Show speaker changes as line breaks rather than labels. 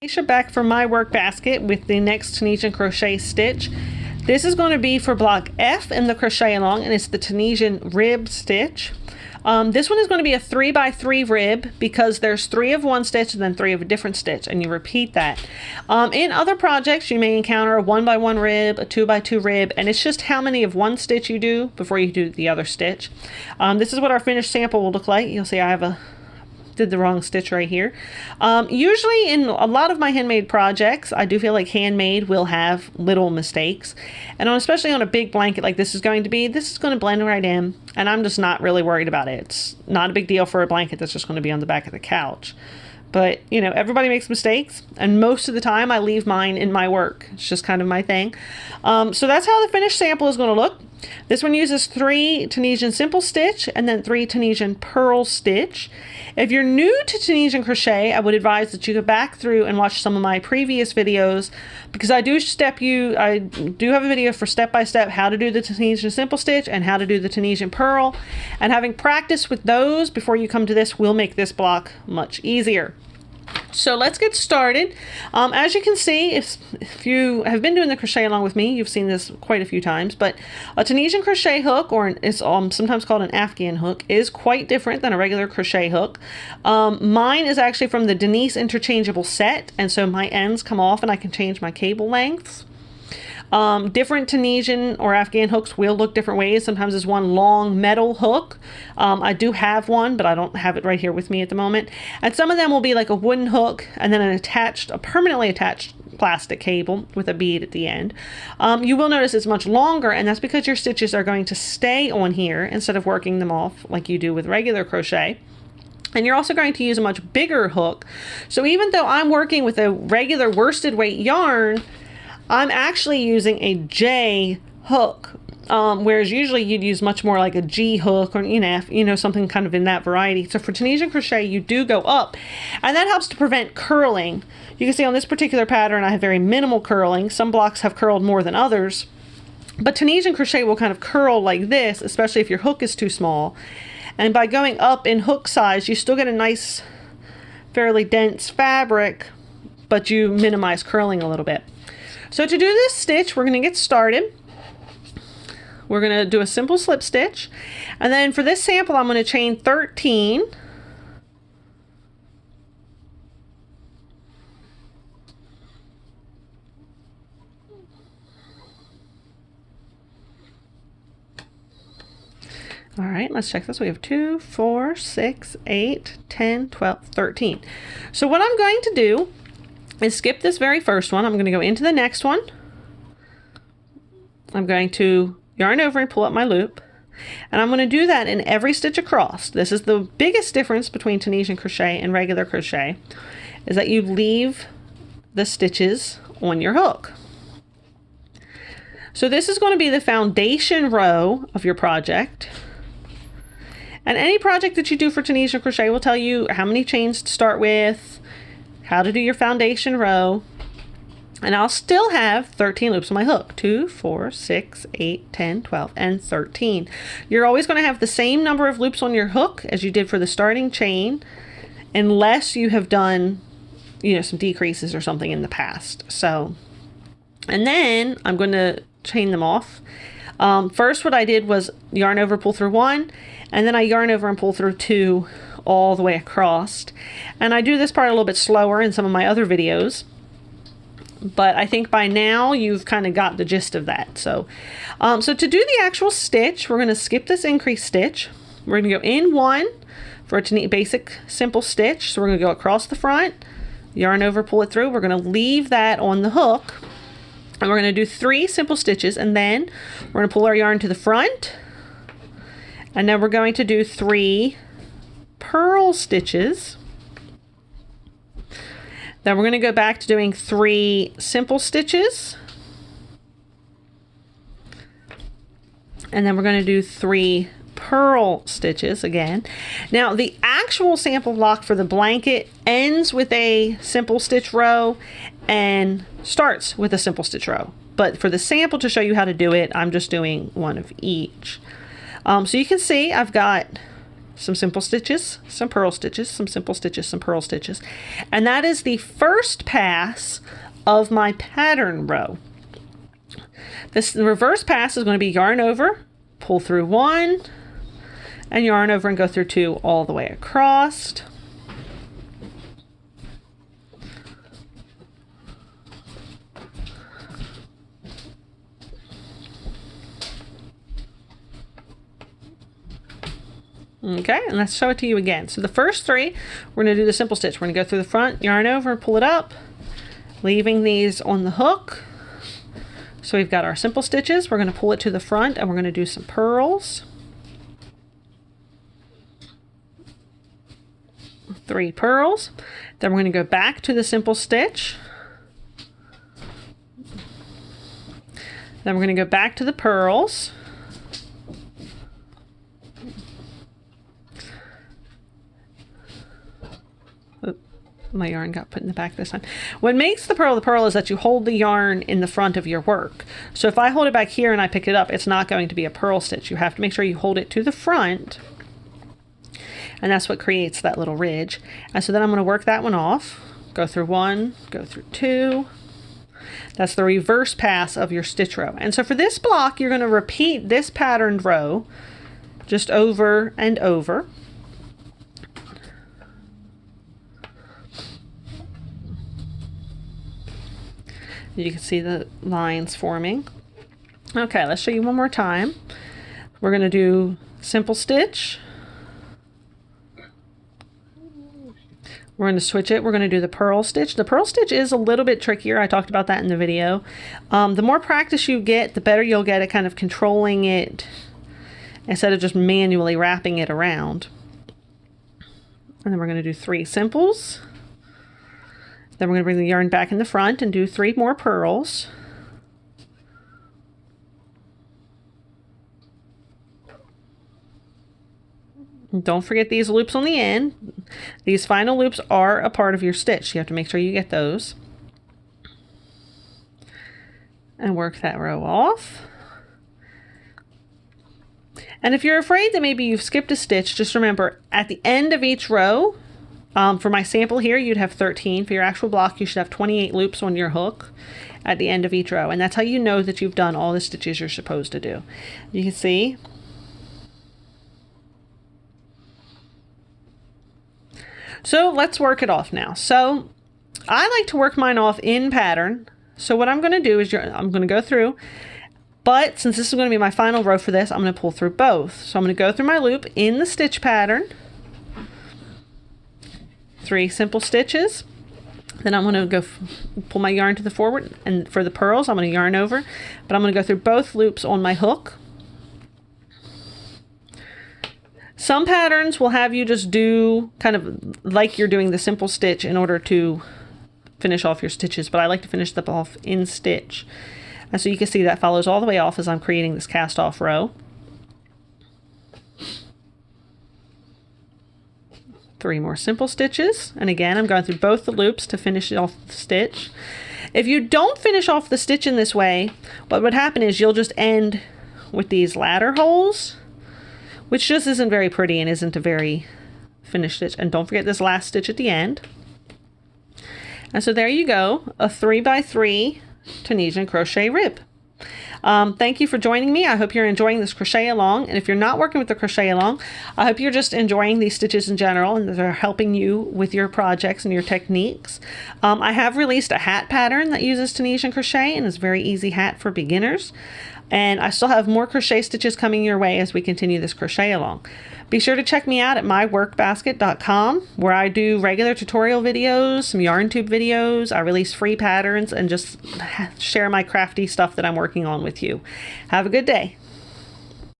Back from my work basket with the next Tunisian crochet stitch. This is going to be for block F in the crochet along, and it's the Tunisian rib stitch. This one is going to be a 3x3 rib because there's 3 of one stitch and then 3 of a different stitch, and you repeat that. In other projects you may encounter a 1x1 rib, a 2x2 rib, and it's just how many of one stitch you do before you do the other stitch. This is what our finished sample will look like. You'll see I did the wrong stitch right here. Usually in a lot of my handmade projects, I do feel like handmade will have little mistakes, and especially on a big blanket like this is going to blend right in, and I'm just not really worried about it. It's not a big deal for a blanket that's just going to be on the back of the couch. But, you know, everybody makes mistakes, and most of the time I leave mine in my work. It's just kind of my thing. So that's how the finished sample is going to look. This one uses 3 Tunisian simple stitch and then 3 Tunisian purl stitch. If you're new to Tunisian crochet, I would advise that you go back through and watch some of my previous videos, because I do have a video for step-by-step how to do the Tunisian simple stitch and how to do the Tunisian purl, and having practice with those before you come to this will make this block much easier. So let's get started. As you can see, if you have been doing the crochet along with me, you've seen this quite a few times, but a Tunisian crochet hook, or it's sometimes called an Afghan hook, is quite different than a regular crochet hook. Mine is actually from the Denise interchangeable set, and so my ends come off and I can change my cable lengths. Different Tunisian or Afghan hooks will look different ways. Sometimes it's one long metal hook. I do have one, but I don't have it right here with me at the moment. And some of them will be like a wooden hook and then a permanently attached plastic cable with a bead at the end. You will notice it's much longer, and that's because your stitches are going to stay on here instead of working them off like you do with regular crochet. And you're also going to use a much bigger hook. So even though I'm working with a regular worsted weight yarn, I'm actually using a J hook, whereas usually you'd use much more like a G hook, or something kind of in that variety. So for Tunisian crochet, you do go up, and that helps to prevent curling. You can see on this particular pattern I have very minimal curling. Some blocks have curled more than others, but Tunisian crochet will kind of curl like this, especially if your hook is too small. And by going up in hook size, you still get a nice, fairly dense fabric, but you minimize curling a little bit. So to do this stitch, we're going to get started. We're going to do a simple slip stitch, and then for this sample I'm going to chain 13. All right, let's check this. We have 2, 4, 6, 8, 10, 12, 13. So what I'm going to do is skip this very first one. I'm going to go into the next one. I'm going to yarn over and pull up my loop, and I'm going to do that in every stitch across. This is the biggest difference between Tunisian crochet and regular crochet, is that you leave the stitches on your hook. So this is going to be the foundation row of your project. And any project that you do for Tunisian crochet will tell you how many chains to start with, how to do your foundation row, and I'll still have 13 loops on my hook. 2, 4, 6, 8, 10, 12, and 13. You're always going to have the same number of loops on your hook as you did for the starting chain, unless you have done, some decreases or something in the past. So, and then I'm going to chain them off. First, what I did was yarn over, pull through 1, and then I yarn over and pull through 2 all the way across. And I do this part a little bit slower in some of my other videos, but I think by now you've kind of got the gist of that. So to do the actual stitch, we're going to skip this increase stitch. We're going to go in 1 for a basic simple stitch. So we're going to go across the front, yarn over, pull it through. We're going to leave that on the hook, and we're going to do 3 simple stitches, and then we're going to pull our yarn to the front, and then we're going to do 3 purl stitches. Then we're going to go back to doing 3 simple stitches, and then we're going to do 3 purl stitches again. Now the actual sample block for the blanket ends with a simple stitch row and starts with a simple stitch row, but for the sample, to show you how to do it, I'm just doing one of each. So you can see I've got some simple stitches, some purl stitches, some simple stitches, some purl stitches. And that is the first pass of my pattern row. This reverse pass is going to be yarn over, pull through 1, and yarn over and go through 2 all the way across. Okay, and let's show it to you again. So the first 3, we're going to do the simple stitch. We're going to go through the front, yarn over, pull it up, leaving these on the hook. So we've got our simple stitches. We're going to pull it to the front, and we're going to do some purls. 3 purls. Then we're going to go back to the simple stitch. Then we're going to go back to the purls. My yarn got put in the back this time. What makes the purl is that you hold the yarn in the front of your work. So if I hold it back here and I pick it up, it's not going to be a purl stitch. You have to make sure you hold it to the front. And that's what creates that little ridge. And so then I'm going to work that one off. Go through 1, go through 2. That's the reverse pass of your stitch row. And so for this block, you're going to repeat this patterned row just over and over. You can see the lines forming. Okay, let's show you one more time. We're going to do simple stitch. We're going to switch it. We're going to do the purl stitch. The purl stitch is a little bit trickier. I talked about that in the video. The more practice you get, the better you'll get at kind of controlling it instead of just manually wrapping it around. And then we're going to do 3 simples. Then we're going to bring the yarn back in the front and do 3 more purls. Don't forget these loops on the end. These final loops are a part of your stitch. You have to make sure you get those. And work that row off. And if you're afraid that maybe you've skipped a stitch, just remember at the end of each row, for my sample here, you'd have 13. For your actual block, you should have 28 loops on your hook at the end of each row. And that's how you know that you've done all the stitches you're supposed to do. You can see. So let's work it off now. So I like to work mine off in pattern. So what I'm going to do is I'm going to go through, but since this is going to be my final row for this, I'm going to pull through both. So I'm going to go through my loop in the stitch pattern. 3 simple stitches. Then I'm going to go pull my yarn to the forward, and for the purls I'm going to yarn over, but I'm going to go through both loops on my hook. Some patterns will have you just do kind of like you're doing the simple stitch in order to finish off your stitches, but I like to finish them off in stitch. And so you can see that follows all the way off as I'm creating this cast off row. 3 more simple stitches, and again I'm going through both the loops to finish off the stitch. If you don't finish off the stitch in this way, what would happen is you'll just end with these ladder holes, which just isn't very pretty and isn't a very finished stitch. And don't forget this last stitch at the end. And so there you go, a 3x3 Tunisian crochet rib. Thank you for joining me. I hope you're enjoying this crochet along. And if you're not working with the crochet along, I hope you're just enjoying these stitches in general and they're helping you with your projects and your techniques. I have released a hat pattern that uses Tunisian crochet and is a very easy hat for beginners. And I still have more crochet stitches coming your way as we continue this crochet along. Be sure to check me out at myworkbasket.com, where I do regular tutorial videos, some yarn tube videos. I release free patterns and just share my crafty stuff that I'm working on with you. Have a good day.